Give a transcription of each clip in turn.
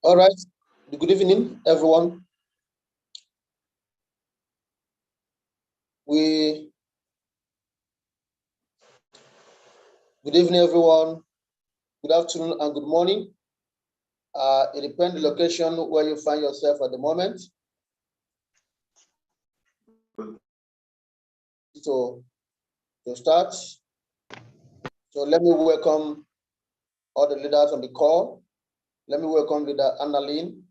All right. Good evening, everyone. Good evening, everyone. Good afternoon and good morning. It depends on the location where you find yourself at the moment. To start, so let me welcome all the leaders on the call. Let me welcome Leader Annalyn,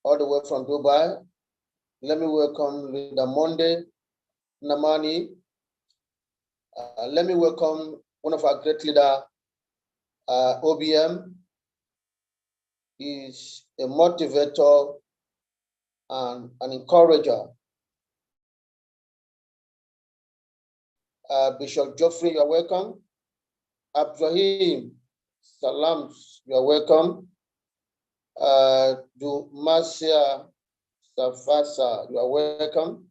all the way from Dubai. Let me welcome Leader Monday Namani. Let me welcome one of our great leader, OBM. He's a motivator and an encourager. Bishop Geoffrey, you're welcome. Abdurrahim Salams, you're welcome. Dumasia Safasa, you are welcome.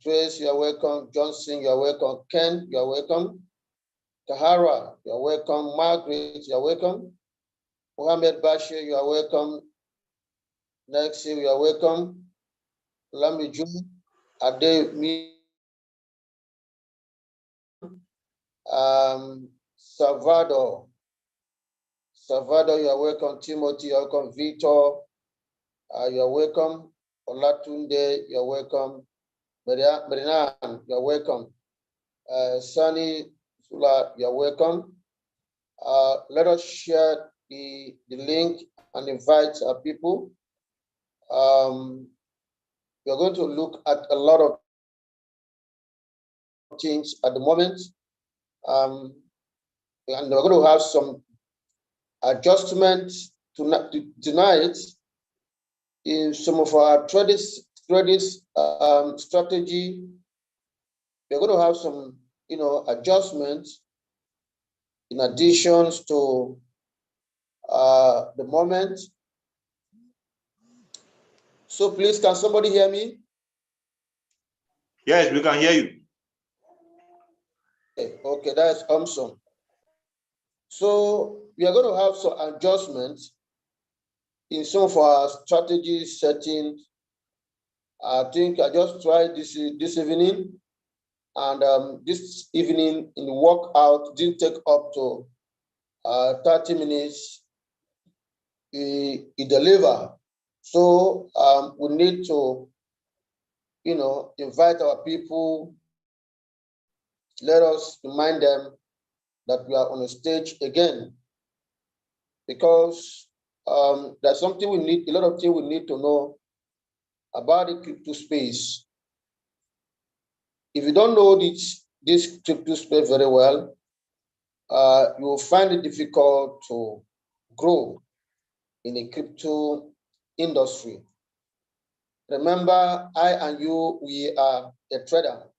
Trace, you are welcome. Johnson, you are welcome. Ken, you are welcome. Kahara, you are welcome. Margaret, you are welcome. Mohammed Bashir, you are welcome. Next, you are welcome. Lamiju, Ade, Salvador, you are welcome. Timothy, you are welcome. Victor, you are welcome. Olatunde, you are welcome. Marinan, you are welcome. Sunny Sula, you are welcome. Let us share the link and invite our people. We are going to look at a lot of things at the moment. And we're going to have some adjustments tonight in some of our trading strategy. We're going to have some, adjustments in addition to the moment. So please, can somebody hear me? Yes, we can hear you. Okay, that's awesome. So we are going to have some adjustments in some of our strategy settings. I think I just tried this evening, and this evening in the workout didn't take up to 30 minutes. It deliver. So we need to, invite our people. Let us remind them that we are on a stage again, because there's something we need, a lot of things we need to know about the crypto space. If you don't know this crypto space very well, you will find it difficult to grow in the crypto industry. Remember, I and you, we are a trader.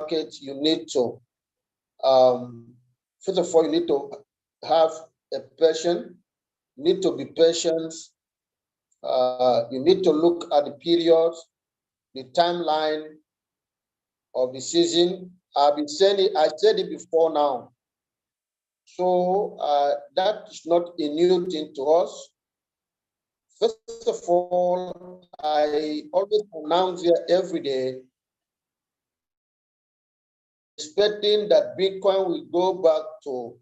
Market, you need to, first of all, you need to have a patient. You need to be patient. You need to look at the period, the timeline of the season. I've been saying it, I said it before now. So that is not a new thing to us. First of all, I always announce here every day, expecting that Bitcoin will go back to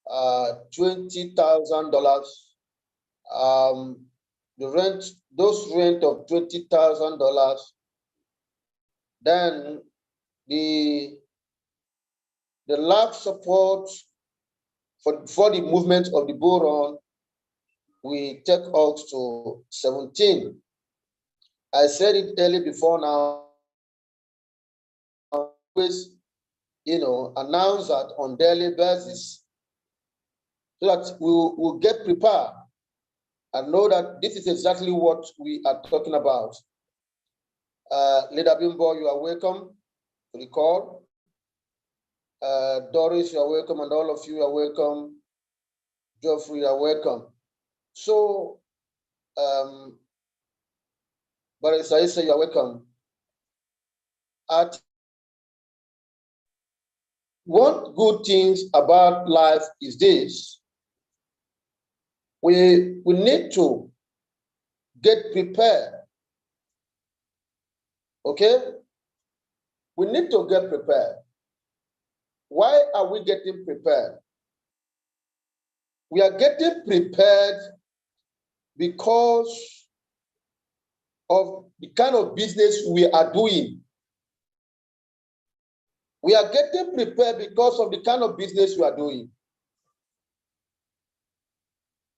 $20,000. Those rent of $20,000. Then the large support for the movement of the bull run we take us to 17. I said it early before now. Always, announce that on daily basis, so that we'll get prepared and know that this is exactly what we are talking about. Leader Bimbo, you are welcome to the call. Doris, you are welcome, and all of you are welcome. Geoffrey, you are welcome. So, Barry Saisa, you are welcome. One good thing about life is this: we need to get prepared. Okay? We need to get prepared. Why are we getting prepared? We are getting prepared because of the kind of business we are doing. We are getting prepared because of the kind of business we are doing.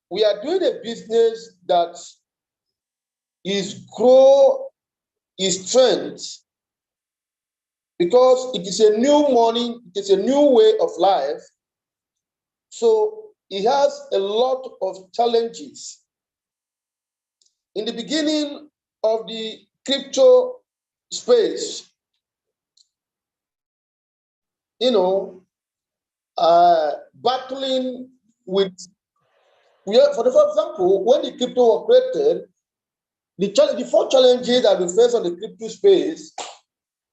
We are doing a business that is grow its strength because it is a new morning, it is a new way of life. So it has a lot of challenges. In the beginning of the crypto space, battling with, for example, when the crypto was created, the four challenges that we face on the crypto space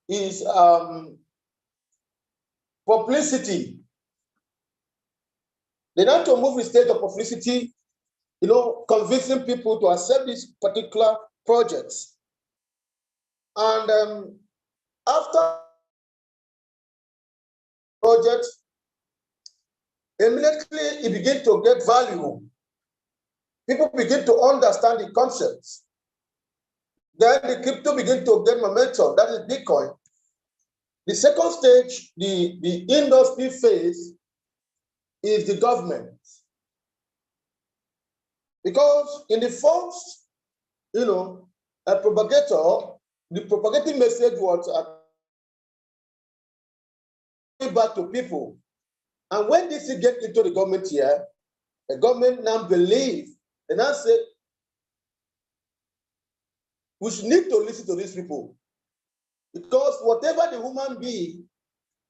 is publicity. They need to move the state of publicity, convincing people to accept these particular projects. And after project, immediately it begins to get value. People begin to understand the concepts. Then the crypto begins to get momentum. That is Bitcoin. The second stage, the industry phase, is the government. Because in the first, a propagator, the propagating message was back to people. And when this get into the government here, the government now believe, and now say, we should need to listen to these people. Because whatever the human being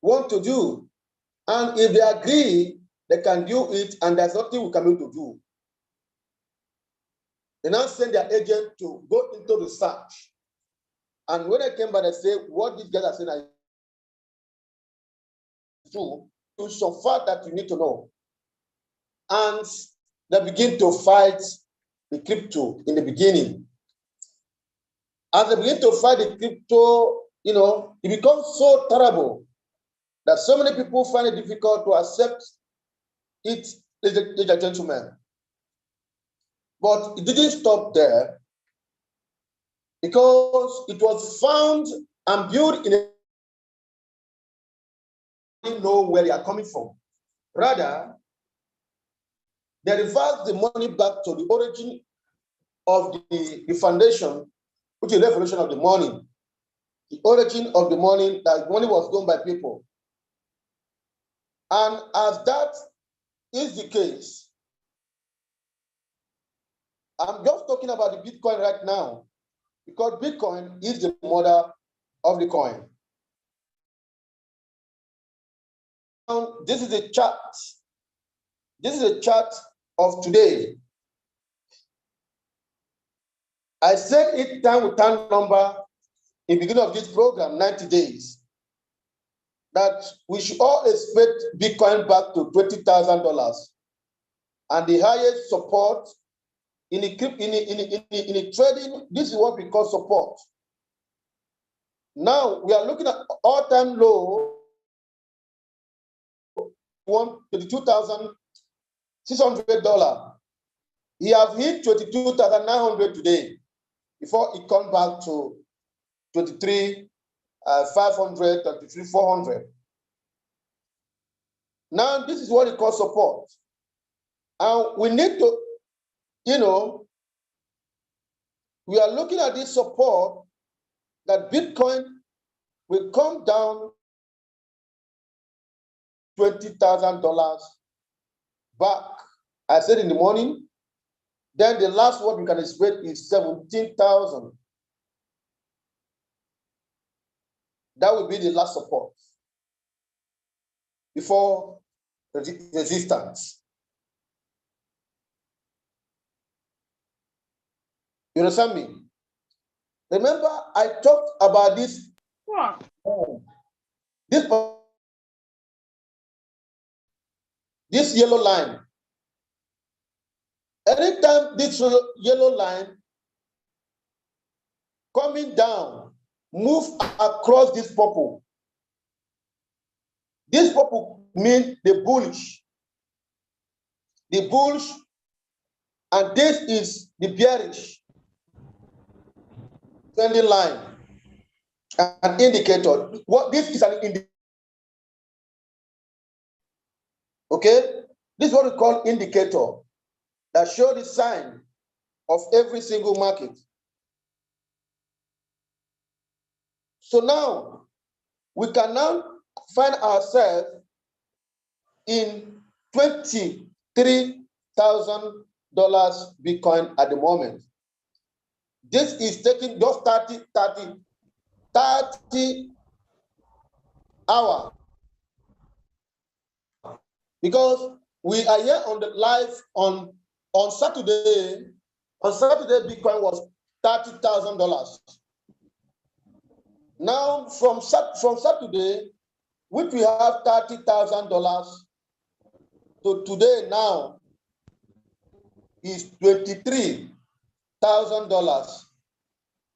want to do, and if they agree, they can do it, and there's nothing we can to do. They now send their agent to go into research. And when they came back, they say, what these guys are saying is true, to some fact that you need to know. And they begin to fight the crypto in the beginning. As they begin to fight the crypto, it becomes so terrible that so many people find it difficult to accept it, ladies and gentlemen. But it didn't stop there, because it was found and built in a didn't know where they are coming from. Rather, they reversed the money back to the origin of the foundation, which is the revolution of the money. The origin of the money, that money was done by people. And as that is the case, I'm just talking about the Bitcoin right now, because Bitcoin is the mother of the coin. Now, this is a chart. This is a chart of today. I said it time with time number in the beginning of this program, 90 days, that we should all expect Bitcoin back to $20,000. And the highest support in the trading, this is what we call support. Now we are looking at all-time low, $22,600. He have hit 22,900 today before it comes back to 23,500, 23,400. Now this is what we call support. And we need to, we are looking at this support that Bitcoin will come down $20,000 back. I said in the morning. Then the last one we can expect is 17,000. That will be the last support before resistance. You understand me? Remember, I talked about this. This yellow line. Anytime this yellow line coming down, move across this purple. This purple means the bullish. The bullish, and this is the bearish trending line. An indicator. What this is an indicator. Okay, this is what we call indicator that show the sign of every single market. So now we can now find ourselves in $23,000 Bitcoin at the moment. This is taking just 30 hours, because we are here on the live on Saturday. On Saturday, Bitcoin was $30,000. Now from Saturday, which we have $30,000, to today now is $23,000.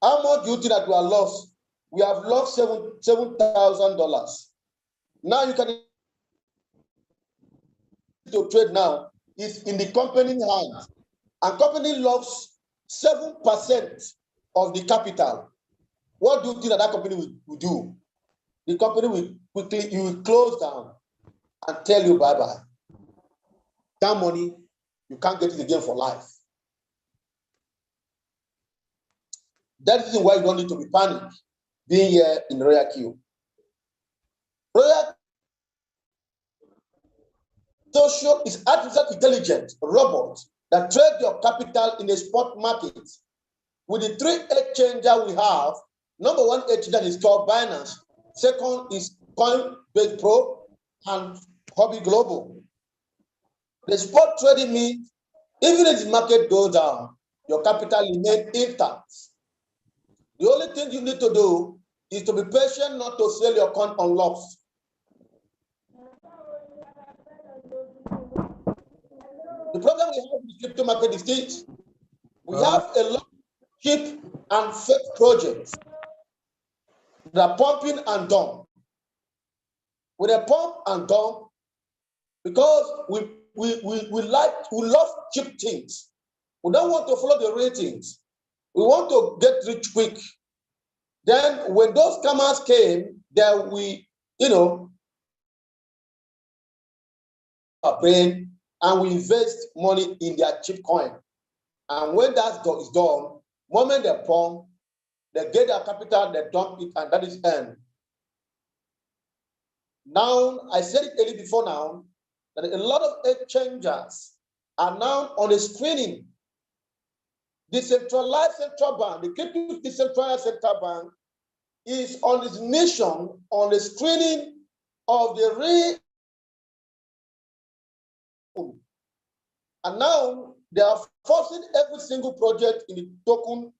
How much do you think that we are lost? We have lost $7,000. Now you can to trade now is in the company hands, and company lost 7% of the capital. What do you think that company will do? The company will quickly close down and tell you bye-bye. That money, you can't get it again for life. That is why you don't need to be panicked being here in Royal Q. Royal Social is artificial intelligence robot that trade your capital in a spot market. With the 3 exchanger we have, number 1 exchanger is called Binance. Second is Coinbase Pro and Hobby Global. The spot trading means even if the market goes down, your capital remains intact. The only thing you need to do is to be patient, not to sell your coin on loss. The problem we have in the crypto market is this: we have a lot of cheap and fake projects that are pumping and dump. With a pump and dump, because we love cheap things. We don't want to follow the ratings. We want to get rich quick. Then when those scammers came, then we, our brain, and we invest money in their cheap coin. And when that is done, moment they pump, they get their capital, they dump it, and that is end. Now, I said it earlier before now, that a lot of exchangers are now on a screening. Decentralized central bank, the crypto decentralized central bank, is on its mission on the screening of the real. And now they are forcing every single project in the token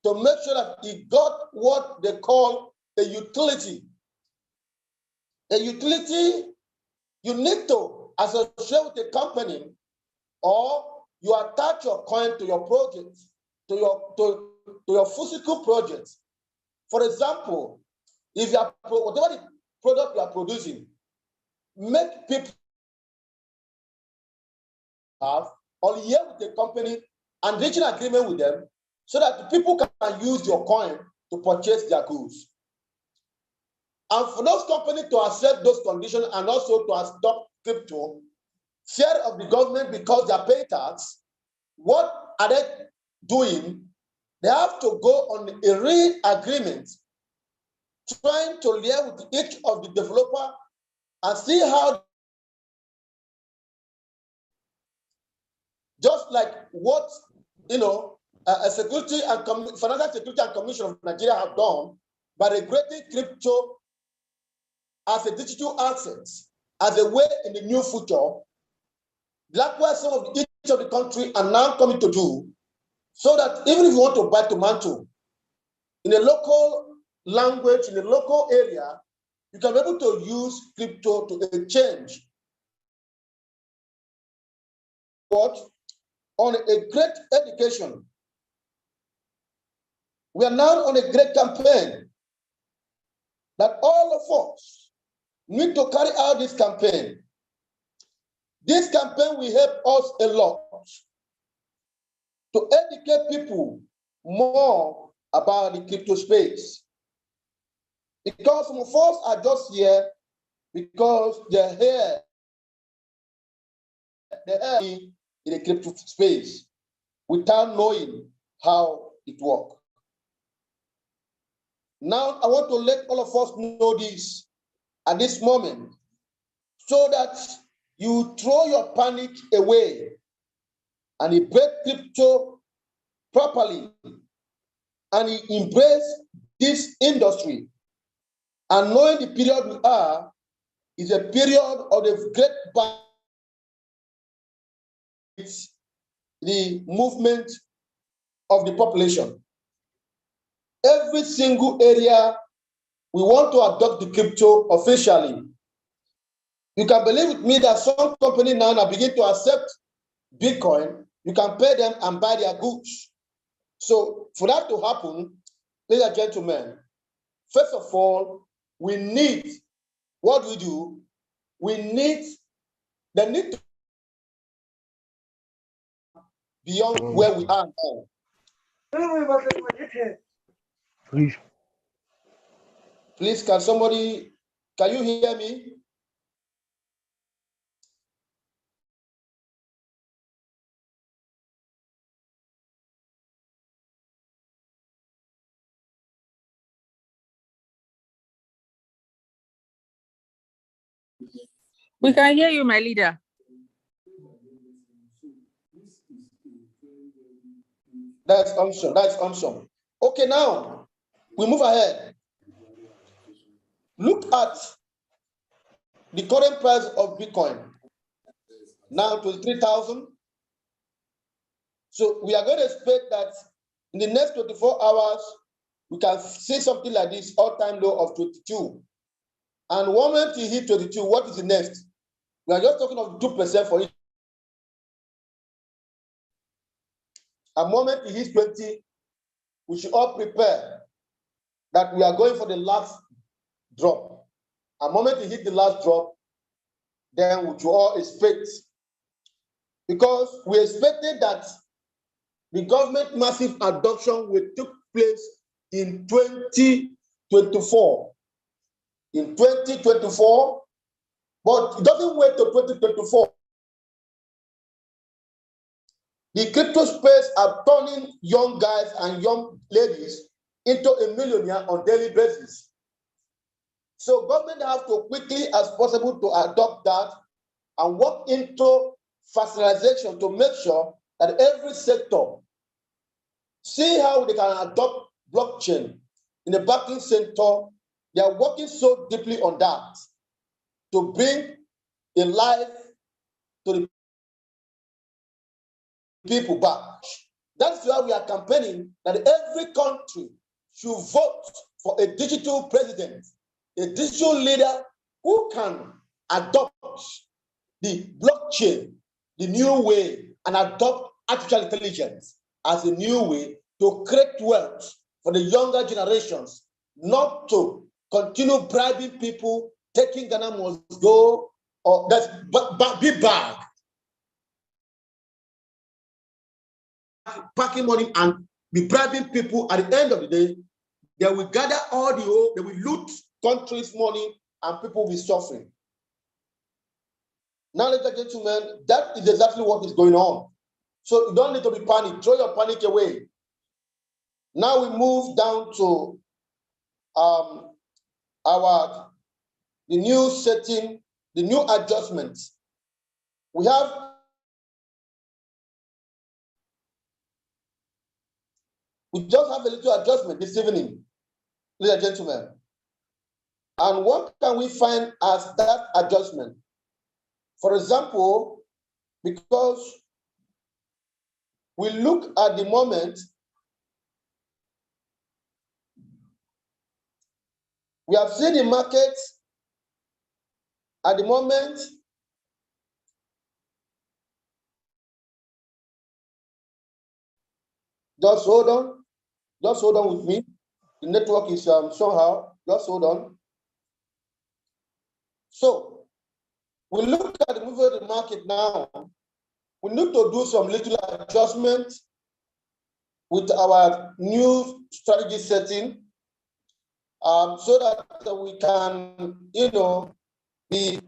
to make sure that it got what they call a utility. A utility, you need to associate with a company, or you attach your coin to your project, to your physical project. For example, if you are whatever the product you are producing, make people have or year with the company and reach an agreement with them so that the people can use your coin to purchase their goods. And for those companies to accept those conditions and also to stop crypto, fear of the government because they are paying tax, what are they doing? They have to go on a real agreement, trying to liaise with each of the developer and see how, just like what a security and financial security and commission of Nigeria have done by regulating crypto as a digital asset, as a way in the new future. Likewise, some of each of the country are now coming to do, so that even if you want to buy tomato in a local language, in a local area, you can be able to use crypto to exchange what on a great education. We are now on a great campaign that all of us need to carry out this campaign. This campaign will help us a lot to educate people more about the crypto space. Because some of us are just here because they're here in the crypto space without knowing how it works. Now, I want to let all of us know this at this moment so that you throw your panic away and embrace crypto properly and embrace this industry. And knowing the period we are is a period of the great the movement of the population. Every single area we want to adopt the crypto officially. You can believe with me that some companies now are beginning to accept Bitcoin. You can pay them and buy their goods. So for that to happen, ladies and gentlemen, first of all, we need, what do we do? We need the need to beyond where we are now. Please, can you hear me? We can hear you, my leader. That's awesome. That's awesome. Okay, now we move ahead. Look at the current price of Bitcoin. Now 23,000. So we are going to expect that in the next 24 hours, we can see something like this all-time low of 22. And one moment you hit 22, what is the next? We are just talking of 2% for each. A moment it hits 20, we should all prepare that we are going for the last drop. A moment it hit the last drop, then we should all expect. Because we expected that the government massive adoption will take place in 2024. In 2024, but it doesn't wait till 2024. The crypto space are turning young guys and young ladies into a millionaire on a daily basis. So government have to quickly as possible to adopt that and work into facilitation to make sure that every sector see how they can adopt blockchain in the banking sector. They are working so deeply on that to bring a life to the people back. That's why we are campaigning that every country should vote for a digital president, a digital leader who can adopt the blockchain, the new way, and adopt artificial intelligence as a new way to create wealth for the younger generations, not to continue bribing people, taking Ghana must go, or that's be bag, packing money and be bribing people. At the end of the day, they will gather all they will loot countries' money and people will be suffering. Now, ladies and gentlemen, that is exactly what is going on. So you don't need to be panicked. Throw your panic away. Now we move down to the new setting, the new adjustments. We just have a little adjustment this evening, ladies and gentlemen. And what can we find as that adjustment? For example, because we look at the moment, we have seen the market at the moment Just hold on. Just hold on with me. The network is somehow. Just hold on. So we look at the movement of the market now. We need to do some little adjustments with our new strategy setting, so that we can, be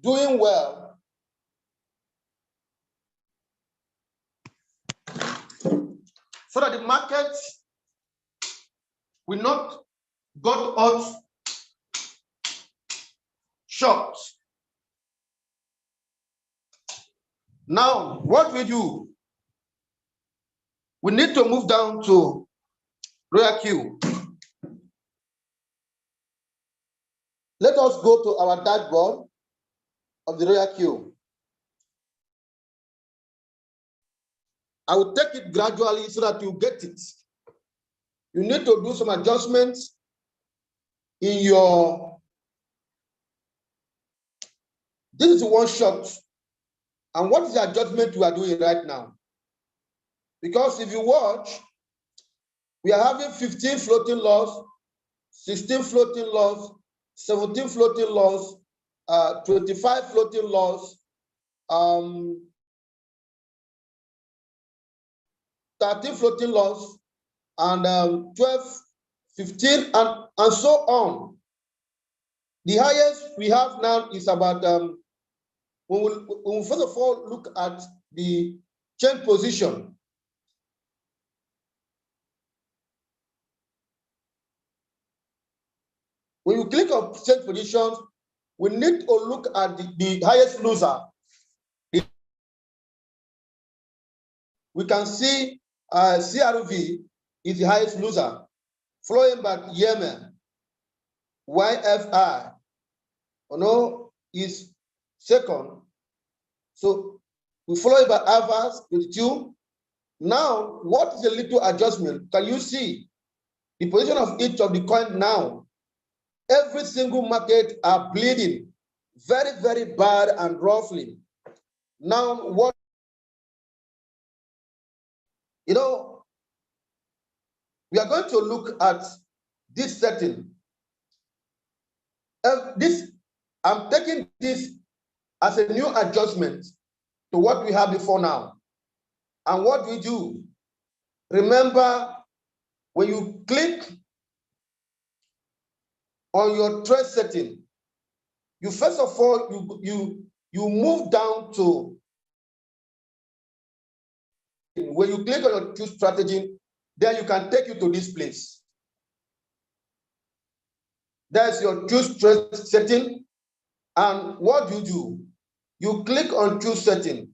doing well. So that the market will not got us shocked. Now, what we do, we need to move down to Royal Q. Let us go to our dashboard of the Royal Q. I will take it gradually so that you get it. You need to do some adjustments in your, this is one shot. And what is the adjustment we are doing right now? Because if you watch, we are having 15 floating loss, 16 floating loss, 17 floating loss, 25 floating loss, 13 floating loss, and 12, 15, and so on. The highest we have now is about, when we first of all look at the change position. When you click on change positions, we need to look at the highest loser. We can see CRV is the highest loser, following by Yemen. YFI, is second. So we follow it by Avas with 2. Now, what is a little adjustment? Can you see the position of each of the coin now? Every single market are bleeding very, very bad and roughly. Now, what, we are going to look at this setting. I'm taking this as a new adjustment to what we had before now. And what we do, remember, when you click on your trade setting, you first of all, you move down to, when you click on your choose strategy, then you can take you to this place. That's your choose trade setting. And what do? You click on choose setting.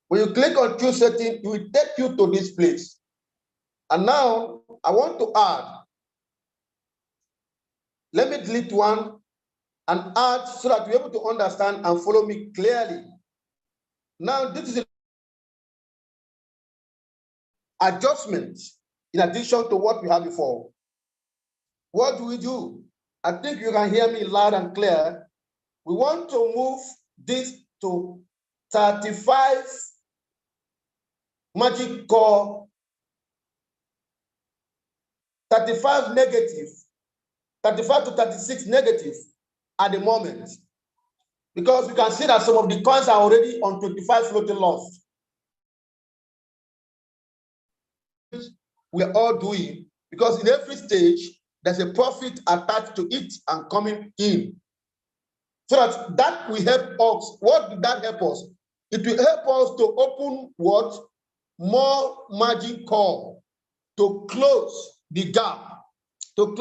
When you click on choose setting, it will take you to this place. And now I want to add. Let me delete one and add so that you're able to understand and follow me clearly. Now, this is an adjustment in addition to what we had before. What do? I think you can hear me loud and clear. We want to move this to 35 magic core, 35 negative, 35 to 36 negative at the moment. Because we can see that some of the coins are already on 25 floating loss. We're all doing, because in every stage, there's a profit attached to it and coming in. So that will help us. What did that help us? It will help us to open what? More margin call to close the gap, of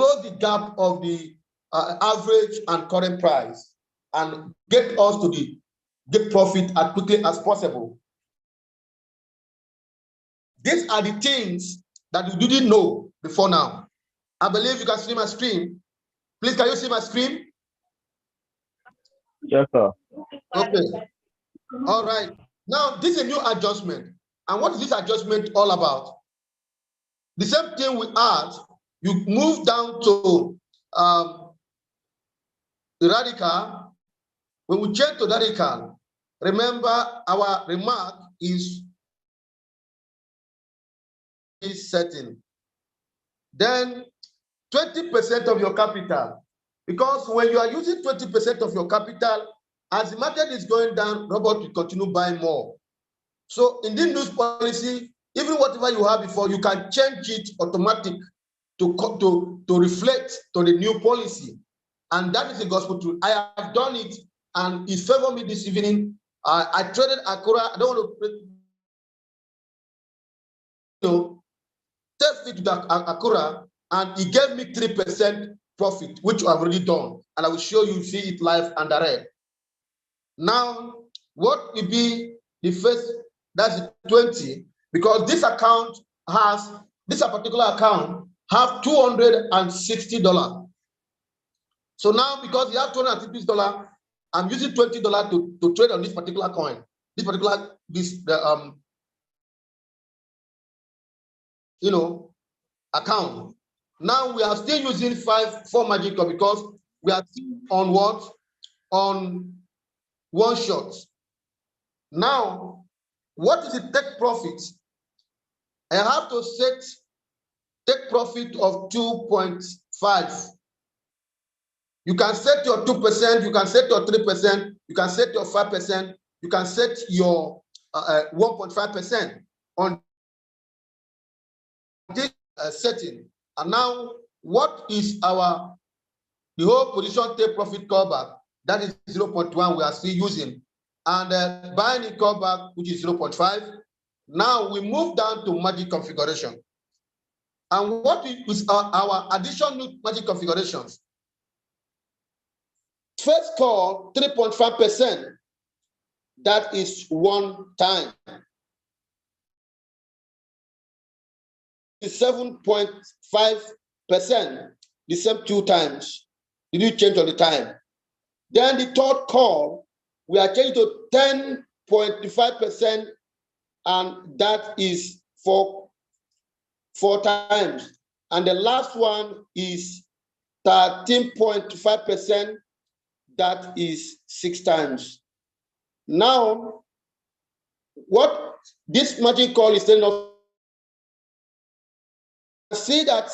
the average and current price, and get us to the profit as quickly as possible. These are the things that you didn't know before now. I believe you can see my screen. Please, can you see my screen? Yes, sir. Okay. All right. Now, this is a new adjustment. And what is this adjustment all about? The same thing we add, you move down to the radical. When we change to radical, remember our remark is setting. Then 20% of your capital, because when you are using 20% of your capital, as the market is going down, Robert will continue buying more. So in this news policy, even whatever you have before, you can change it automatic to reflect to the new policy. And that is the gospel truth. I have done it, and it favored me this evening. I traded Akura. I don't want to test it to Akura, and he gave me 3% profit, which I've already done. And I will show you, see it live and direct. Now, what will be the first? That's 20, because this account has, this particular account have $260. So now, because you have $260, I'm using $20 to trade on this particular coin, this particular account. Now we are still using 4 magic because we are still on what? On one shot. Now, what is the take profit? I have to set take profit of 2.5. You can set your 2%, you can set your 3%, you can set your 5%, you can set your 1.5% on this setting. And now, what is the whole position take profit callback? That is 0.1 we are still using. And buying a callback, which is 0.5. Now we move down to magic configuration. And what is our additional magic configurations? First call, 3.5%. That is 1 time. 7.5%, the same 2 times. Did you change all the time? Then the third call, we are changing to 10.5%, and that is 4 times. And the last one is 13.5%, that is 6 times. Now, what this margin call is telling us, see that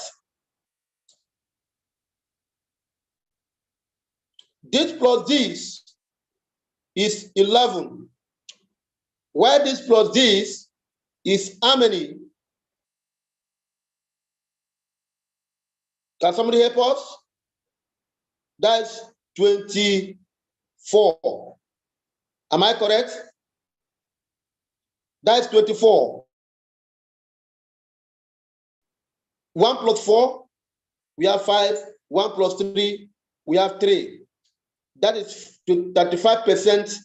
this plus this is 11. Where this plus this is how many? Can somebody help us? That's 24. Am I correct? That's 24. 1 plus 4, we have 5. 1 plus 3, we have 3. That is 35%,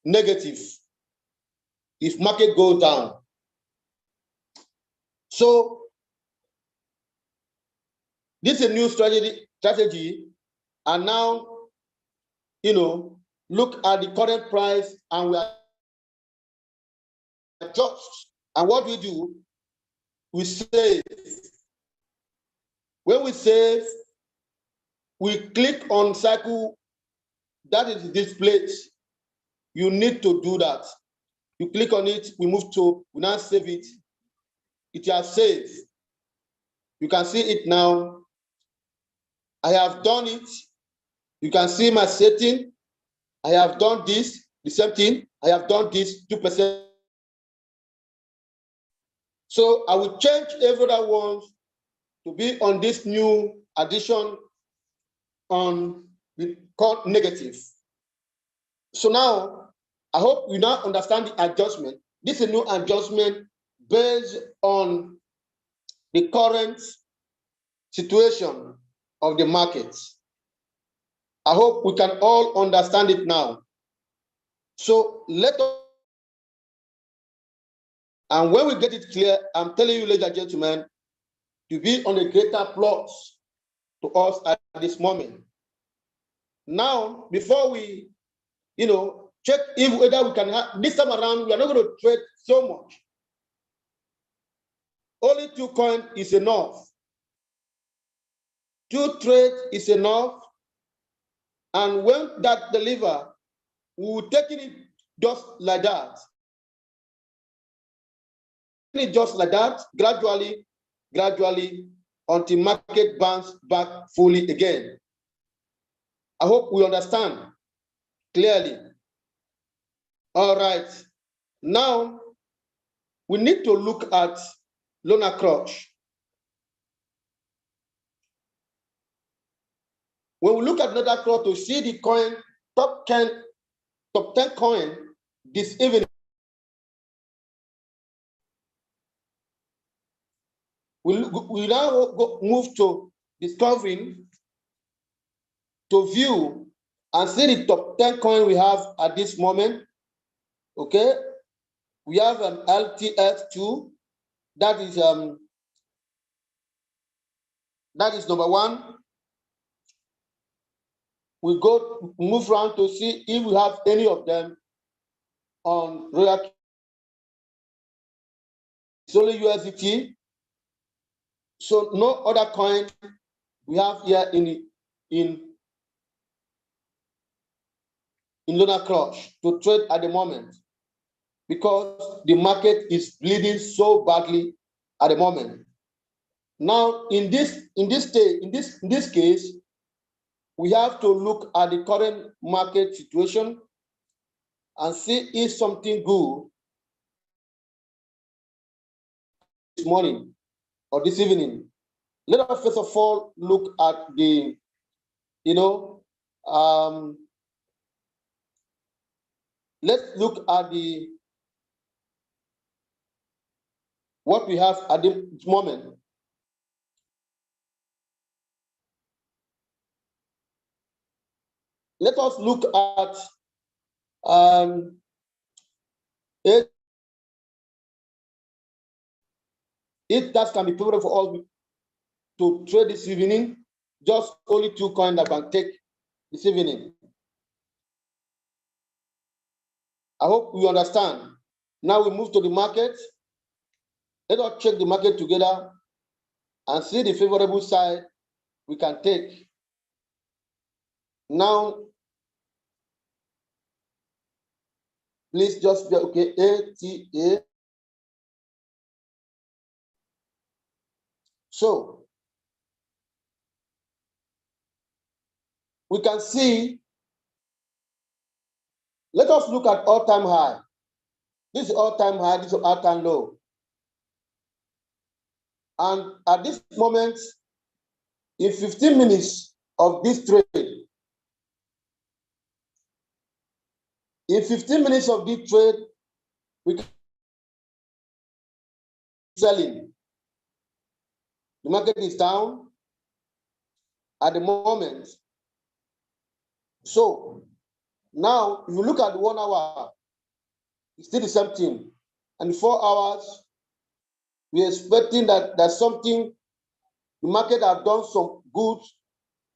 negative if market goes down. So this is a new strategy, and now, look at the current price, and we are adjust. And what we do, we save. When we save, we click on cycle. That is this place. You need to do that. You click on it, we now save it. It has saved. You can see it now. I have done it. You can see my setting. I have done this, the same thing. I have done this 2%. So I will change every other one to be on this new addition on the called negative. So now, I hope you now understand the adjustment. This is a new adjustment based on the current situation of the markets. I hope we can all understand it now. So let us, and when we get it clear, I'm telling you, ladies and gentlemen, to be on a greater plus to us at this moment. Now, before we, check if whether we can have, this time around, we are not going to trade so much. Only 2 coins is enough. 2 trades is enough. And when that deliver, we will take it just like that. it just like that, gradually, until market bounce back fully again. I hope we understand clearly. All right. Now, we need to look at Lorna Crush. When we look at Lorna Crush to see the coin, top 10 coin this evening, we now move to discovering, to view and see the top 10 coin we have at this moment. Okay, we have an LTF2, that is number one. We move around to see if we have any of them on Royal. It's only USDT. So no other coin we have here in Lorna Crush to trade at the moment, because the market is bleeding so badly at the moment. Now, in this case, we have to look at the current market situation and see if something good this morning or this evening. Let us first of all look at the, let's look at what we have at the moment. Let us look at if that can be favorable for us to trade this evening, just only 2 coins that can take this evening. I hope you understand. Now we move to the market. Let us check the market together and see the favorable side we can take. Now, please just be okay. ATA. So we can see, let us look at all-time high. This is all-time high, this is all-time low. And at this moment, in 15 minutes of this trade, we can selling. The market is down at the moment. So now, if you look at 1 hour, it's still the same thing. And 4 hours, we're expecting that there's something, the market have done some good,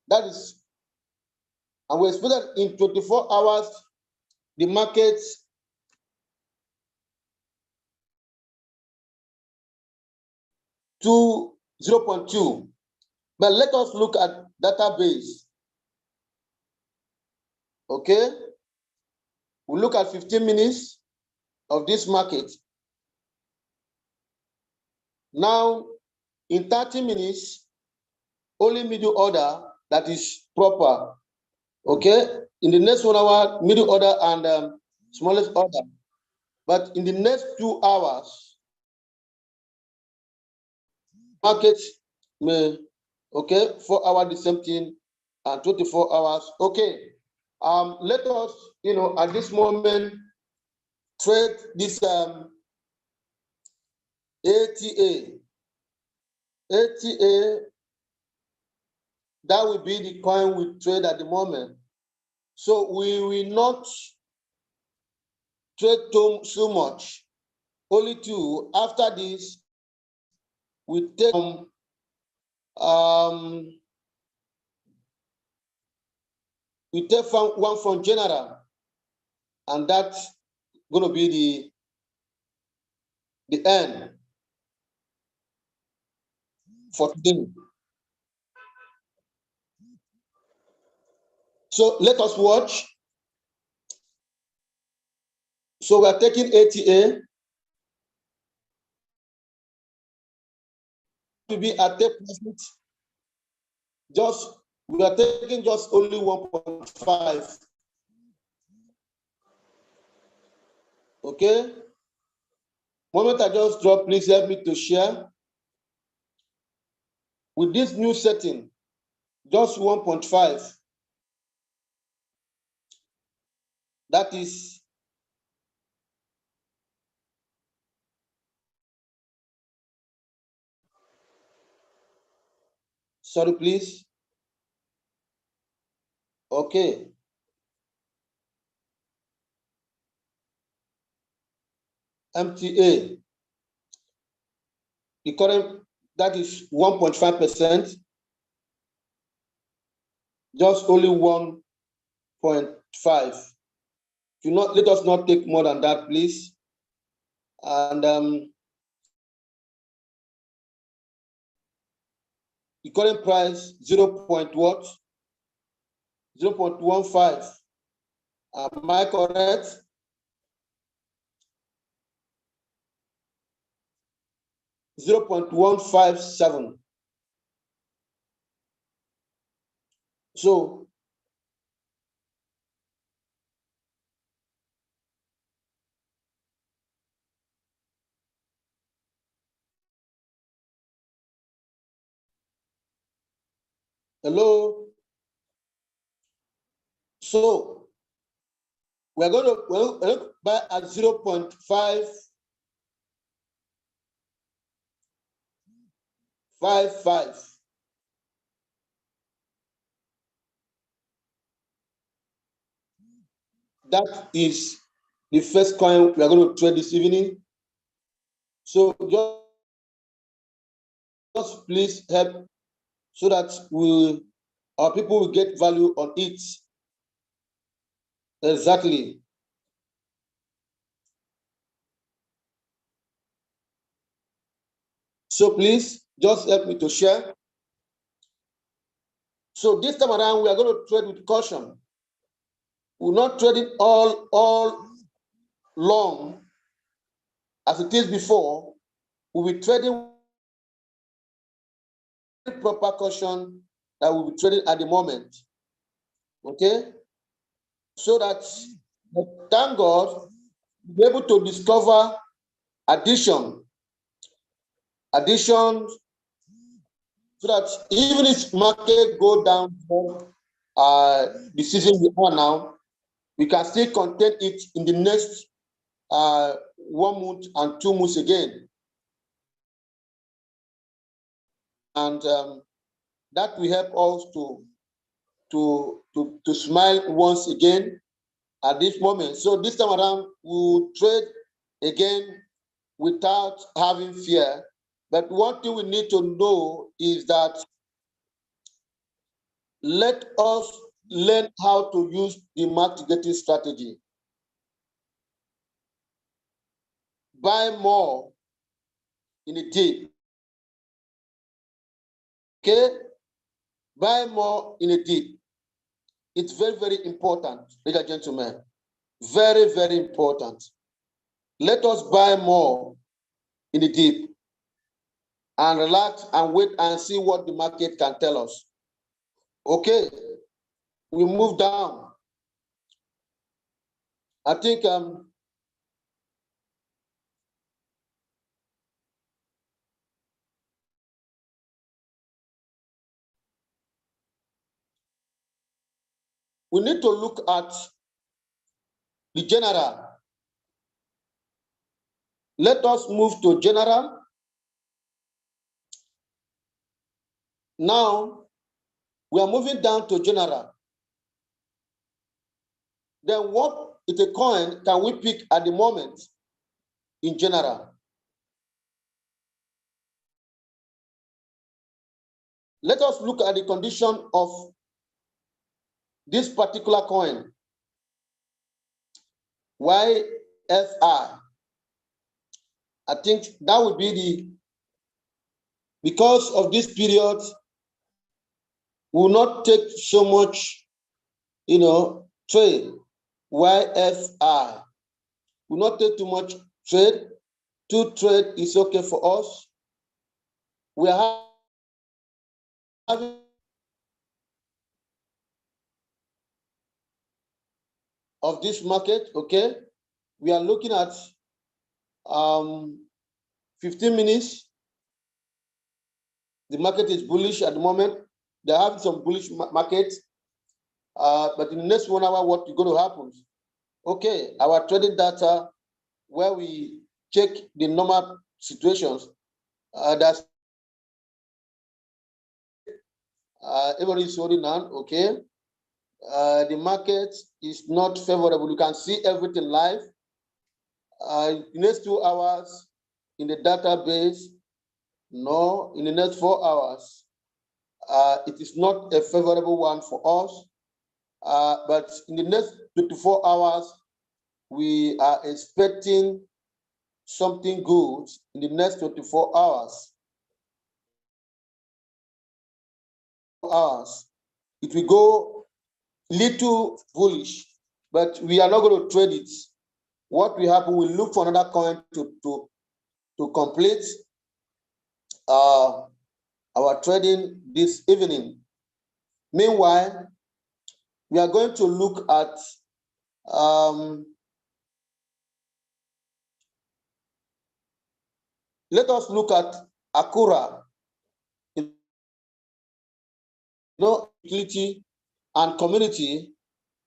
that is, and we expect that in 24 hours, the market to 0.2. But let us look at database. Okay, we look at 15 minutes of this market. Now, in 30 minutes, only middle order that is proper. Okay, in the next 1 hour, middle order and smallest order. But in the next 2 hours, market may, okay, 4 hours the same thing, and 24 hours. Okay, let us, at this moment, trade this ATA. ATA, that will be the coin we trade at the moment. So we will not trade so much, only 2. After this, we take one from general, and that's going to be the end for today. So let us watch. So we are taking ATA. to be at take profit. We are taking just only 1.5. Okay. Moment I just drop, please help me to share. With this new setting, just 1.5. That is sorry, please. Okay. MTA. The current, that is 1.5%. Just only 1.5. Do not, let us not take more than that, please. And the current price 0.15. Am I correct? $0.157. So hello. So we're going to buy at 0.555. That is the first coin we are going to trade this evening. So just please help so that our people will get value on it. Exactly. So please just help me to share. So this time around, we are going to trade with caution. We're not trading all long as it is before. We'll be trading proper caution that we'll be trading at the moment. Okay? So that, thank God, we'll be able to discover additions, so that even if market go down from the season we are now, we can still contain it in the next 1 month and 2 months again. And that will help us to smile once again at this moment. So this time around, we'll trade again without having fear. But one thing we need to know is that let us learn how to use the market getting strategy. Buy more in a dip. Okay? Buy more in a dip. It's very, very important, ladies and gentlemen. Very, very important. Let us buy more in the dip and relax and wait and see what the market can tell us. Okay, we move down. I think we need to look at the general. Let us move to general. Now, we are moving down to general. Then what is a coin can we pick at the moment in general? Let us look at the condition of this particular coin, YFI. I think that would be because of this period, we will not take so much, trade. YFI will not take too much trade. 2 trade is okay for us. we are having of this market, okay? We are looking at 15 minutes. The market is bullish at the moment. They have some bullish market, but in the next 1 hour, what is going to happen? Okay, our trading data, where we check the normal situations, that's everybody is holding on, okay? The market is not favorable. You can see everything live. In the next 2 hours in the database, no, in the next 4 hours, it is not a favorable one for us. But in the next 24 hours, we are expecting something good in the next 24 hours. It will go little bullish, but we are not going to trade it. What will happen, we'll look for another coin to complete our trading this evening. Meanwhile, we are going to look at let us look at Akura. Utility and community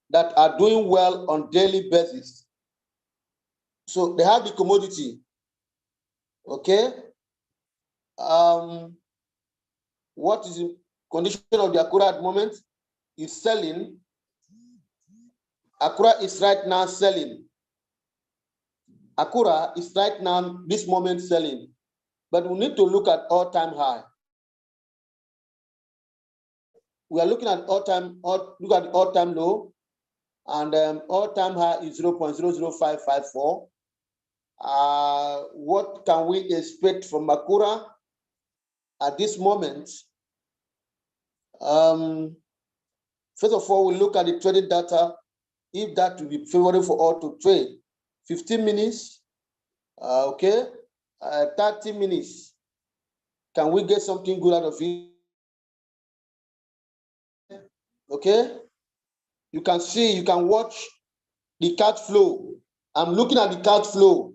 that are doing well on daily basis. So they have the commodity, okay? What is the condition of the Akura at the moment? Is selling. Akura is right now selling. Akura is right now, this moment, selling. But we need to look at all-time high. We are looking at look at the all-time low, and all-time high is 0.00554. What can we expect from Akura at this moment? First of all, we look at the trading data, if that will be favorable for all to trade. 15 minutes, okay, 30 minutes. Can we get something good out of it? Okay, you can see, you can watch the cash flow. I'm looking at the cash flow.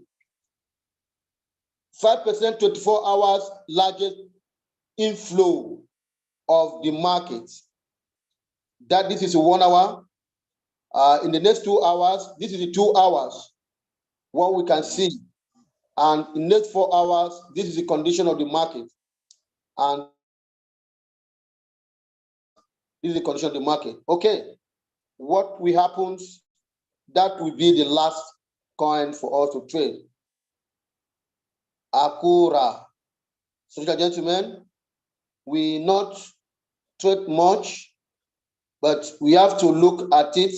5%, 24 hours, largest inflow of the market. That this is 1 hour. In the next 2 hours, this is the 2 hours, what we can see. And in the next 4 hours, this is the condition of the market. And this is the condition of the market. Okay, what will happen, that will be the last coin for us to trade. Akura. So, gentlemen, we not trade much, but we have to look at it,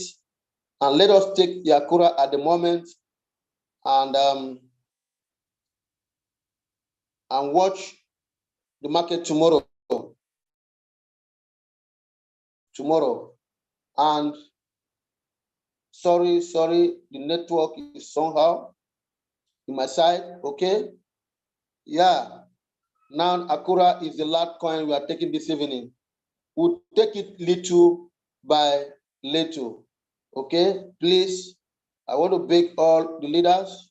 and let us take the Akura at the moment and watch the market tomorrow. And sorry, the network is somehow in my side. Okay, yeah, now Akura is the last coin we are taking this evening. We'll take it little by little. Okay, please, I want to beg all the leaders,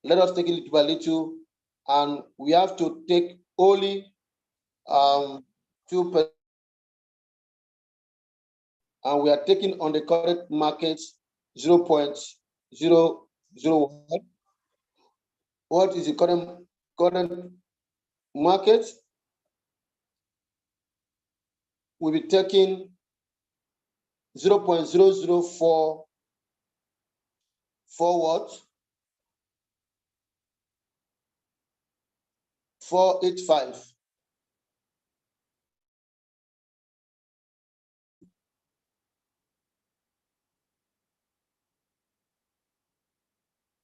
let us take it little by little, and we have to take only 2%. And we are taking on the current market 0.001. What is the current market? We'll be taking 0.004 forward 485.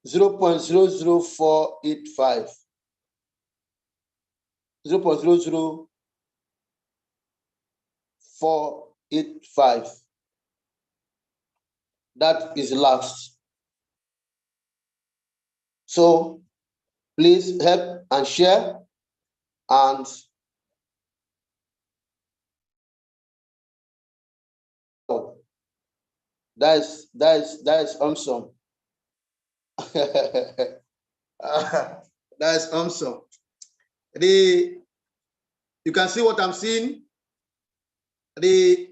Zero point zero zero 0.00485. That is last. So please help and share, and That is awesome. That is awesome. You can see what I'm seeing. The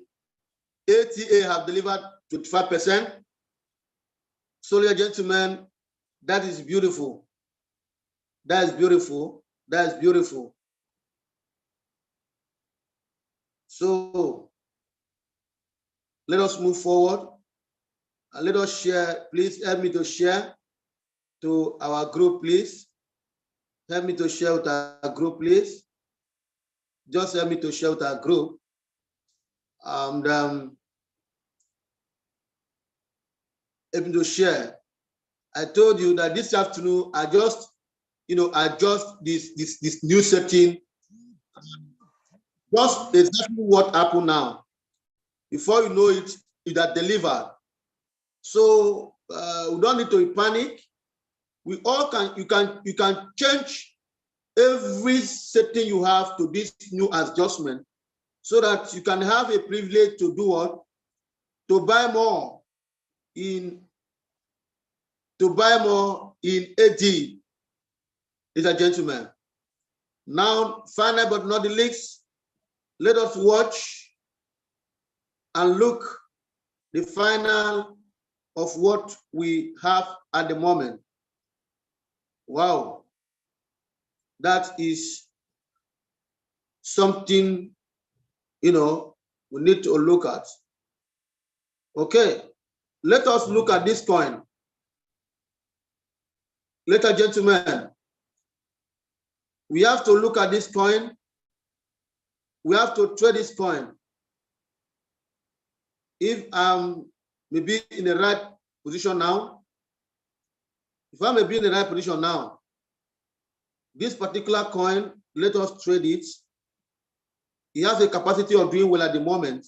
ATA have delivered 25%. So, ladies and gentlemen, that is beautiful. That is beautiful. That is beautiful. So let us move forward and let us share. Please help me to share to our group, please. Help me to share with our group, please. Just help me to share with our group. And help me to share. I told you that this afternoon I just, adjust this new setting. Just exactly what happened now. Before you know it, it had delivered. So we don't need to panic. We all can. You can change every setting you have to this new adjustment, so that you can have a privilege to do what? To buy more in AD, ladies and gentlemen. Now, final but not the least, let us watch and look the final of what we have at the moment. Wow, that is something, we need to look at. Okay, let us look at this coin. Ladies and gentlemen, we have to look at this coin. We have to trade this coin. If I'm maybe in the right position now, if I may be in the right position now, this particular coin, let us trade it. It has a capacity of doing well at the moment.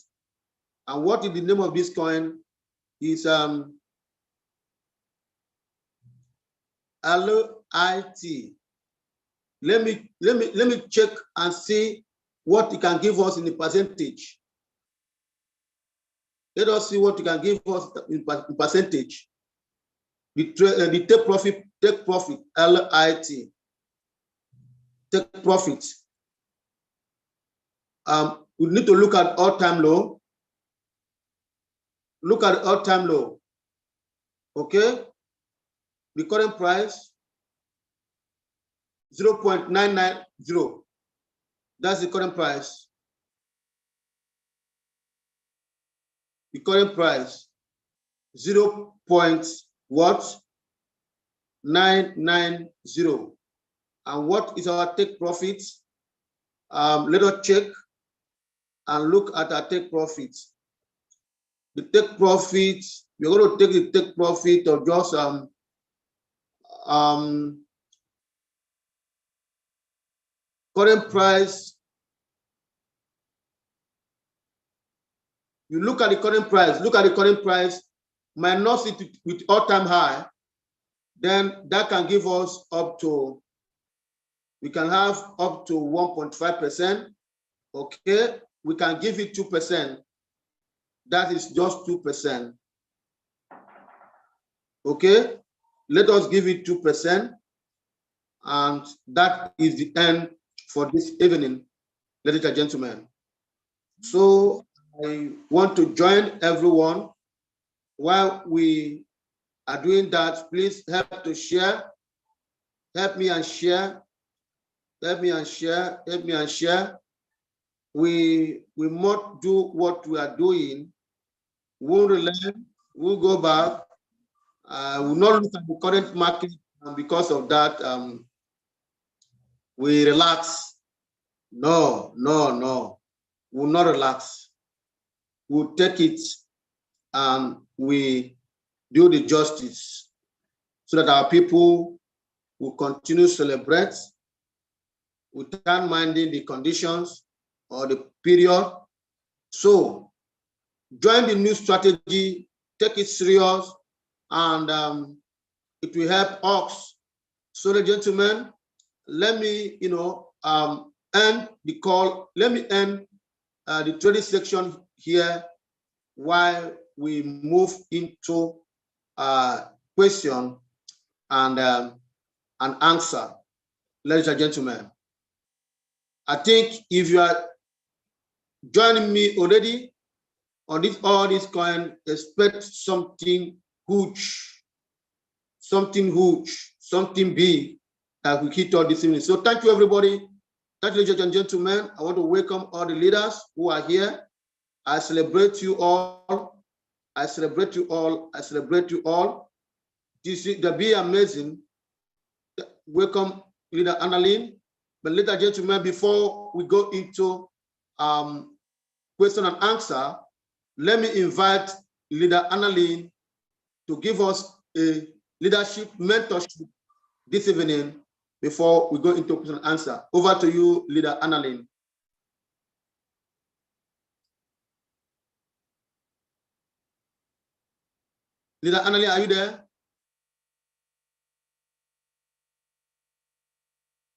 And what is the name of this coin? Is LIT. Let me check and see what it can give us in the percentage. Let us see what it can give us in percentage. The take profit, LIT. Take profit. We need to look at all-time low. Look at all-time low. Okay. The current price 0.990. That's the current price. The current price 0.990. And what is our take profit? Let us check and look at our take profit. The take profit, we're going to take the take profit of just current price. You look at the current price, minus it with all-time high, then that can give us up to, we can have up to 1.5%. Okay, we can give it 2%. That is just 2%. Okay, let us give it 2%. And that is the end for this evening, ladies and gentlemen. So I want to join everyone. While we are doing that, please help to share. Help me and share. Help me and share. Help me and share. We must do what we are doing. We'll learn. We'll go back. We'll not look at the current market, and because of that, we relax. No. We'll not relax. We'll take it and we do the justice so that our people will continue to celebrate without minding the conditions or the period. So join the new strategy, take it serious, and it will help us. So, ladies and gentlemen, let me, end the call. Let me end the trading section here while we move into question and answer, ladies and gentlemen. I think if you are joining me already on this all this coin, expect something huge, something big that we hit all this evening. So thank you, everybody. Thank you, ladies and gentlemen. I want to welcome all the leaders who are here. I celebrate you all. I celebrate you all. I celebrate you all. This is going to be amazing. Welcome, Leader Annalyn. But ladies and gentlemen, before we go into question and answer, let me invite Leader Annalyn to give us a leadership mentorship this evening before we go into question and answer. Over to you, Leader Annalyn. Leader Annalyn, are you there?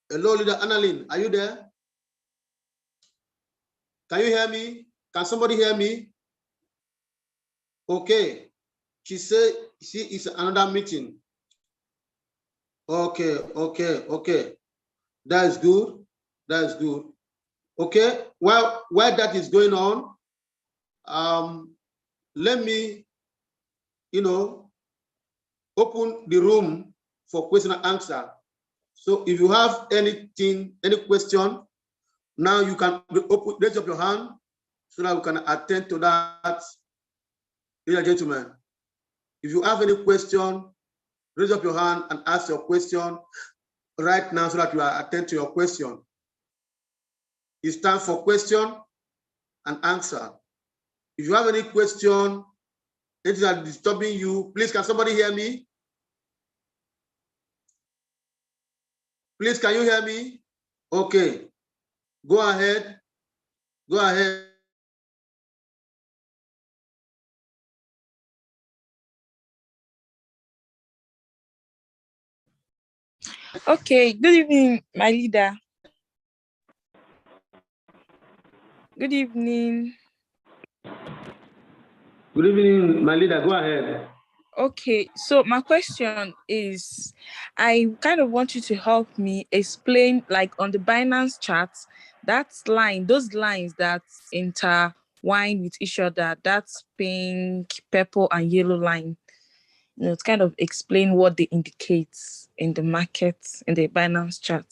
Hello, Leader Annalyn, are you there? Can you hear me? Can somebody hear me? Okay. She said she is another meeting. Okay. That is good. That is good. Okay. Well, while that is going on, let me, open the room for question and answer. So if you have anything, any question, now you can raise up your hand so that we can attend to that. Ladies and gentlemen, if you have any question, raise up your hand and ask your question right now so that you are attend to your question. It's time for question and answer. If you have any question, anything that is disturbing you, please, can somebody hear me? Please, can you hear me? Okay. Go ahead. Go ahead. Okay, good evening, my leader. Good evening. Good evening, my leader. Go ahead. Okay, so my question is, I kind of want you to help me explain, like on the Binance chart, that line, those lines that intertwine with each other, that's pink, purple, and yellow line. To kind of explain what they indicate in the market, in the Binance chart.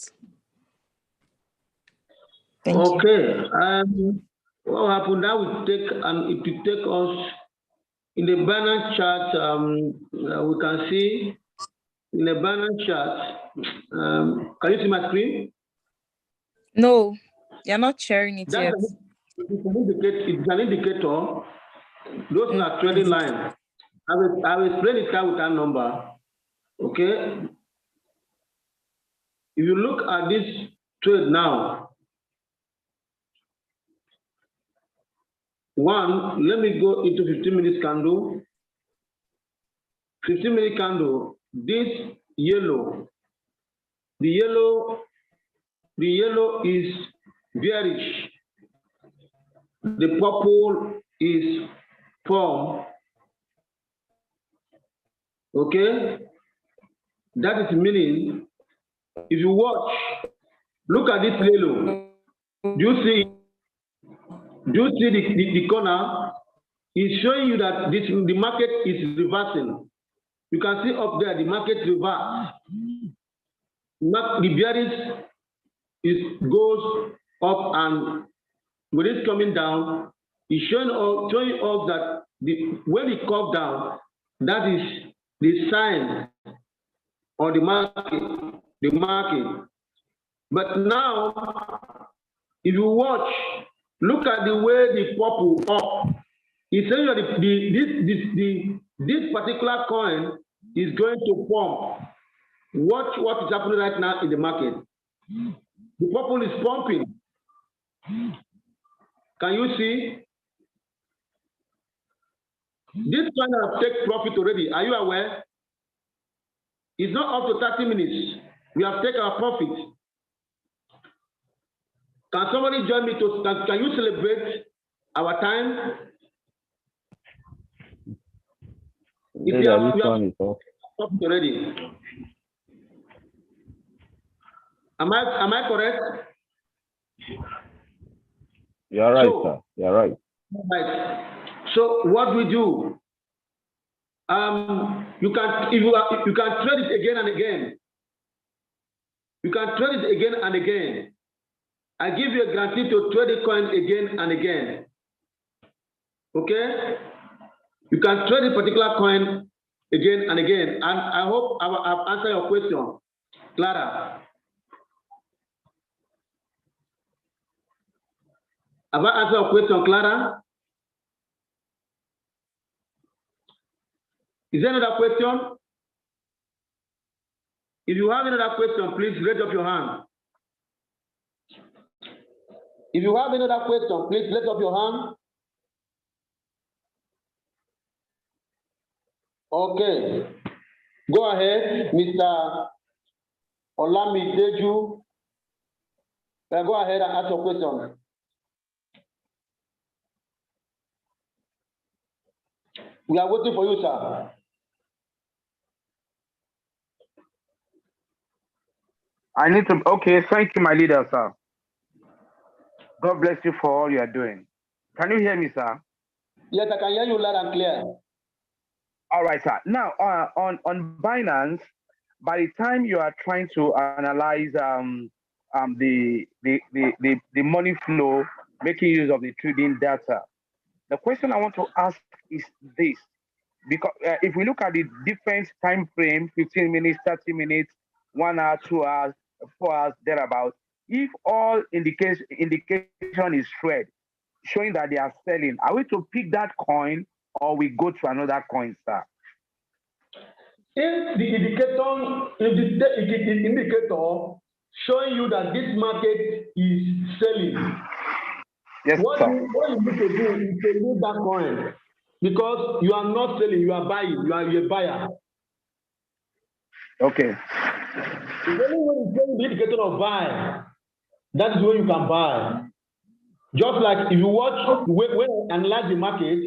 Thank you. Okay. What happened now? It will take us in the Binance chart. We can see in the Binance chart. Can you see my screen? No, you're not sharing it yet. It's an indicator. Those are trading lines. I will explain it with that number. Okay. If you look at this trade now, let me go into 15 minutes candle. 15-minute candle, this yellow, the yellow is bearish. The purple is firm. Okay? That is meaning, if you watch, look at this yellow. Do you see the corner? It's showing you that the market is reversing. You can see up there the market reverse. The bearish goes up, and when it's coming down, it's showing us that when it comes down, that is the sign of the market. But now, if you watch, look at the way the purple up. It's saying that this particular coin is going to pump. Watch what is happening right now in the market. The purple is pumping. Can you see? This coin has taken profit already. Are you aware? It's not up to 30 minutes. We have taken our profit. Can somebody join me can you celebrate our time? If you have, already. Am I correct? You're right, sir. You're right. Right. So what we do, you can trade it again and again. You can trade it again and again. I give you a guarantee to trade the coin again and again. Okay? You can trade a particular coin again and again. And I hope I've answered your question, Clara. Have I answered your question, Clara? Is there another question? If you have another question, please raise up your hand. If you have another question, please raise up your hand. Okay. Go ahead, Mr. Olamideju. Go ahead and ask your question. We are waiting for you, sir. I need to, okay, thank you, my leader, sir. God bless you for all you are doing. Can you hear me, sir? Yes, I can hear you loud and clear. All right, sir. Now, on Binance, by the time you are trying to analyze the money flow, making use of the trading data, the question I want to ask is this. Because if we look at the different time frame, 15 minutes, 30 minutes, 1 hour, 2 hours, 4 hours, thereabout, if all indication is red, showing that they are selling, are we to pick that coin or we go to another coin, sir? If the indicator showing you that this market is selling, yes, what sir. What you need to do is to leave that coin, because you are not selling, you are buying, you are a buyer. Okay. It's only when you show the indicator of buy, that is when you can buy. Just like if you watch, when I analyze the market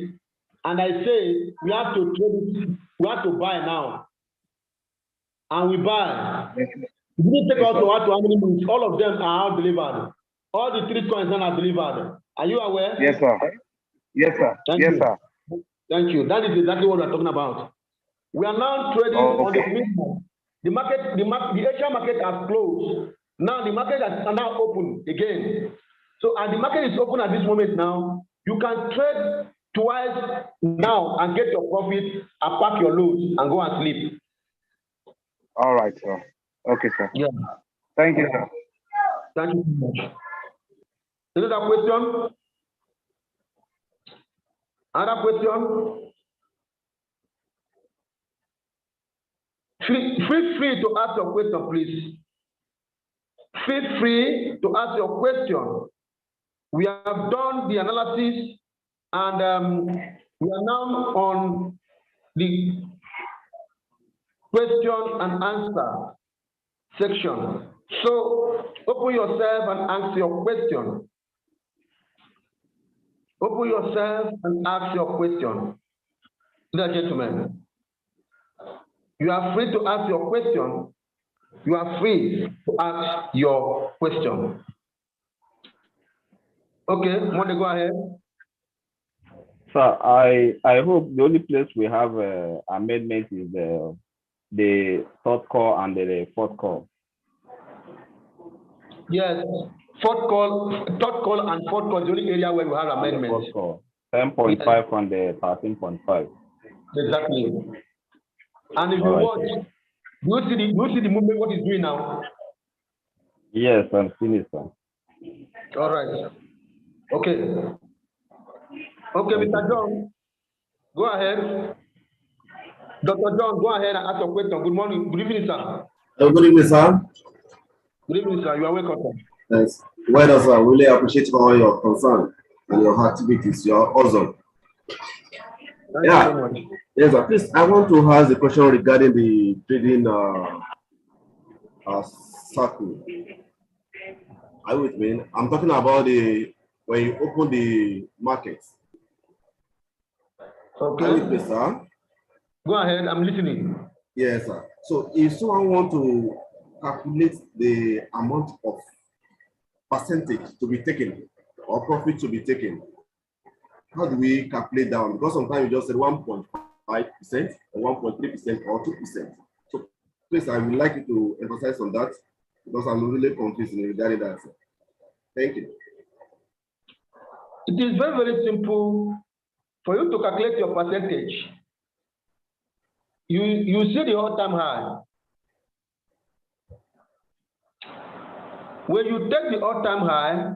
and I say we have to trade it, we have to buy now, and we buy. It didn't take us to how many minutes. All of them are out delivered. All the 3 coins are delivered. Are you aware? Yes, sir. Yes, sir. Thank yes, you. Sir. Thank you. That is exactly what we're talking about. We are now trading on the midnight. The Asian market has closed. Now the market is now open again. So, and the market is open at this moment now. You can trade twice now and get your profit and pack your loads and go and sleep. All right, sir. Okay, sir. Yeah. Thank you, sir. Thank you so much. Another question? Another question? Feel free to ask your question, please. Feel free to ask your question. We have done the analysis and we are now on the question and answer section. So open yourself and ask your question. Open yourself and ask your question. Ladies and gentlemen, you are free to ask your question. You are free to ask your question. Okay, want to go ahead? Sir, I hope the only place we have amendment is the third call and the fourth call. Yes, third call and fourth call is the only area where we have amendments. 10.5 and the 13.5. Exactly. And if you watch, you see the movement, what it's doing now? Yes, I'm seeing it, sir. All right. Okay. Okay, Mr. John, go ahead. Dr. John, go ahead and ask your question. Good morning. Good evening, sir. Good evening, sir. Good evening, sir. You are welcome, sir. Thanks. Well done, sir. Really appreciate all your concern and your activities. You are awesome. Thank you so much. Yes, sir. Please, I want to ask the question regarding the trading circle. Are you with me? I'm talking about when you open the market. Okay. Are you with me, sir? Go ahead, I'm listening. Yes, sir. So if someone want to calculate the amount of percentage to be taken or profit to be taken, how do we calculate down? Because sometimes you just said 1.5% or 1.3% or 2%. So please, I would like you to emphasize on that because I'm really confused regarding that. Thank you. It is very, very simple for you to calculate your percentage. You see the all-time high. When you take the all-time high,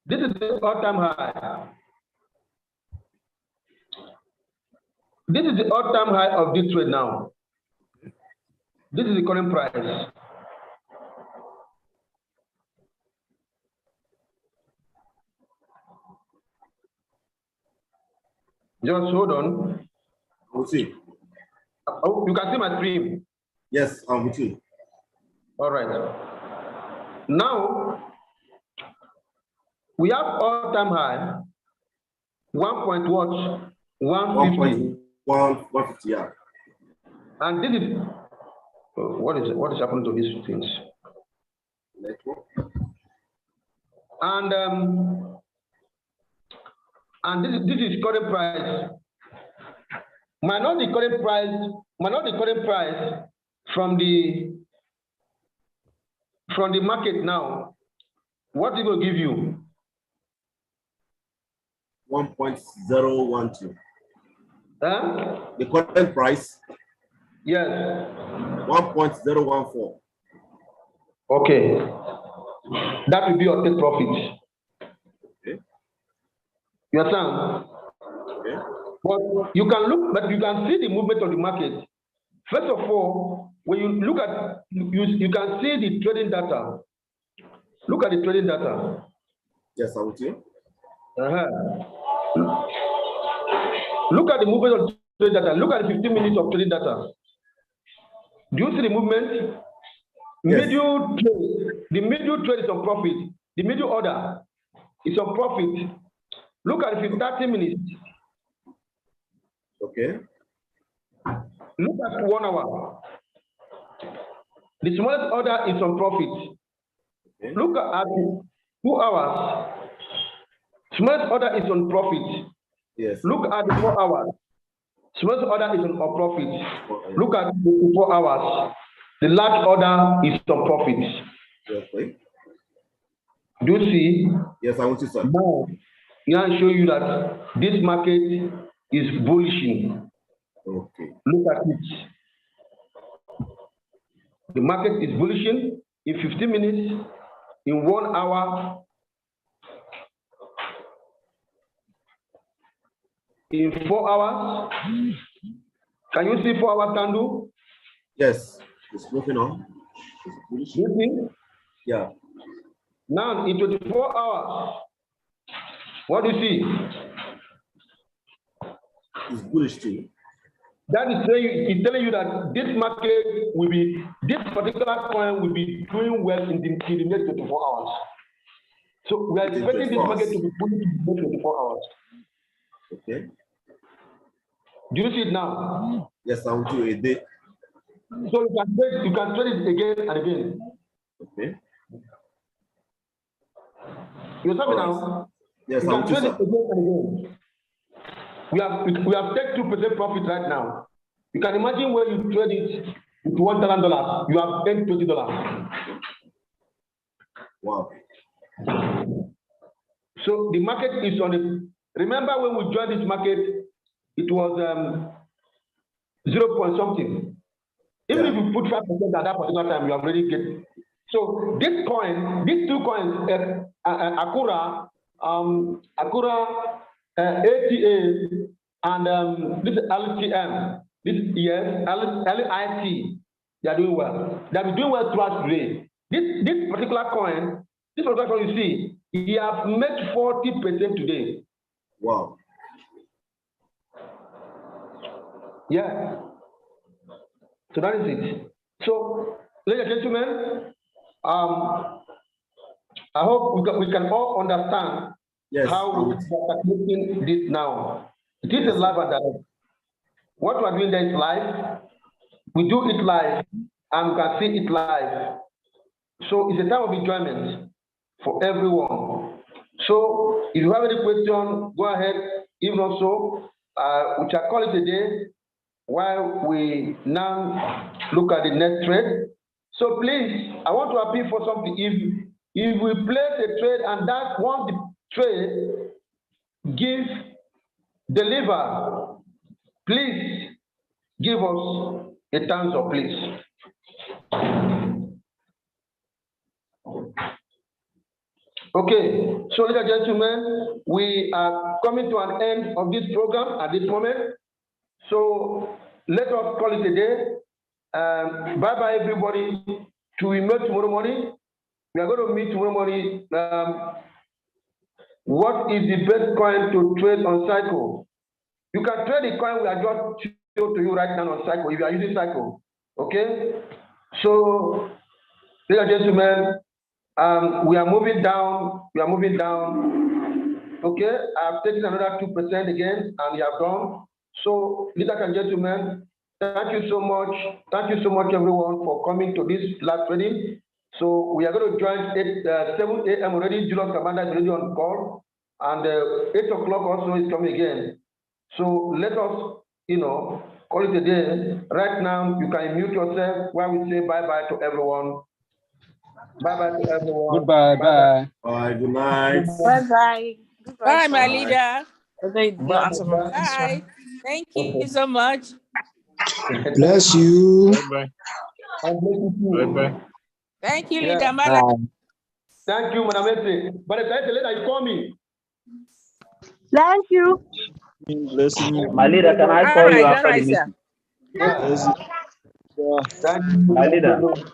this is the all-time high. This is the all-time high of this trade now. This is the current price. Just hold on. We'll see. Oh, you can see my screen. Yes, I'm with you. All right. Now, we have all-time high, 1.150. 150, yeah. And this is, what is happening to these things? Network. And this is current price. Might not the current price from the market now. What it will give you? 1.012. Huh? The current price? Yes. 1.014. Okay. That will be your take profit. Okay. You understand? Okay. But you can see the movement of the market. First of all, when you look at, you can see the trading data. Look at the trading data. Yes, I will see. Look at the movement of trading data. Look at the 15 minutes of trading data. Do you see the movement? Yes. The middle trade is on profit. The middle order is on profit. Look at the 30 minutes. Okay. Look at 1 hour. The smallest order is on profit. Okay. Look at 2 hours. Smallest order is on profit. Yes. Look at the 4 hours. Smallest order is on profit. Look at the 4 hours. The large order is on profit. Okay. Do you see? Yes, I want to, sir. Now, I show you that this market is bullishing. Okay. Look at it. The market is bullishing in 15 minutes, in 1 hour, in 4 hours. Can you see 4 hour candle? Yes, it's moving on. It's bullish. You see? Yeah. Now in 24 hours, what do you see? It's bullish too. That is telling you that this market will be, this particular coin will be doing well in the next 24 hours. So we are expecting this market to be bullish in the next 24 hours. Okay. Do you see it now? Yes, I will do a day. So you can trade it again and again. Okay. You saw me now? Yes, you can trade it again and again. We have taken 2% profit right now. You can imagine where you trade it with $1,000, you have earned $20. Wow. So the market is on the. Remember when we joined this market, it was 0 point something. Even if you put 5% at that particular time, you have already get. So this coin, these two coins, Akura, ATA, and this LTM, this LIT, they are doing well. They have been doing well throughout today. This particular coin you see, he has made 40% today. Wow. Yeah. So that is it. So, ladies and gentlemen, I hope we can all understand how we are calculating this now. It is a live and direct. what we are doing there is live. We do it live, and we can see it live. So it's a time of enjoyment for everyone. So if you have any question, go ahead. If not so, we shall call it a day while we now look at the next trade. So please, I want to appeal for something. If we place a trade and that once the trade deliver, please give us a thumbs up, please. Okay, so ladies and gentlemen, we are coming to an end of this program at this moment. So let us call it a day. Bye-bye, everybody. Till we meet tomorrow morning. We are going to meet tomorrow morning. What is the best coin to trade on Cycle? You can trade the coin we are just showing to you right now on Cycle if you are using Cycle. Okay? So, ladies and gentlemen, we are moving down. We are moving down. Okay? I've taken another 2% again, and we have done. So, ladies and gentlemen, thank you so much. Thank you so much, everyone, for coming to this live trading. So we are going to join 7 a.m. already. Julius Kabanda is already on call, and 8 o'clock also is coming again. So let us, call it a day. Right now, you can mute yourself while we say bye-bye to everyone. Bye-bye to everyone. Goodbye. Bye. Bye. Good night. Bye-bye. Bye, my leader. Bye. Thank you so much. Bless you. Bye. Bye-bye. Thank you, leader. Madam. Thank you, Madam Ese. But if I later, you call me. Thank you. Bless you. My leader, can I call you after the meeting? Yeah. Thank you. My leader.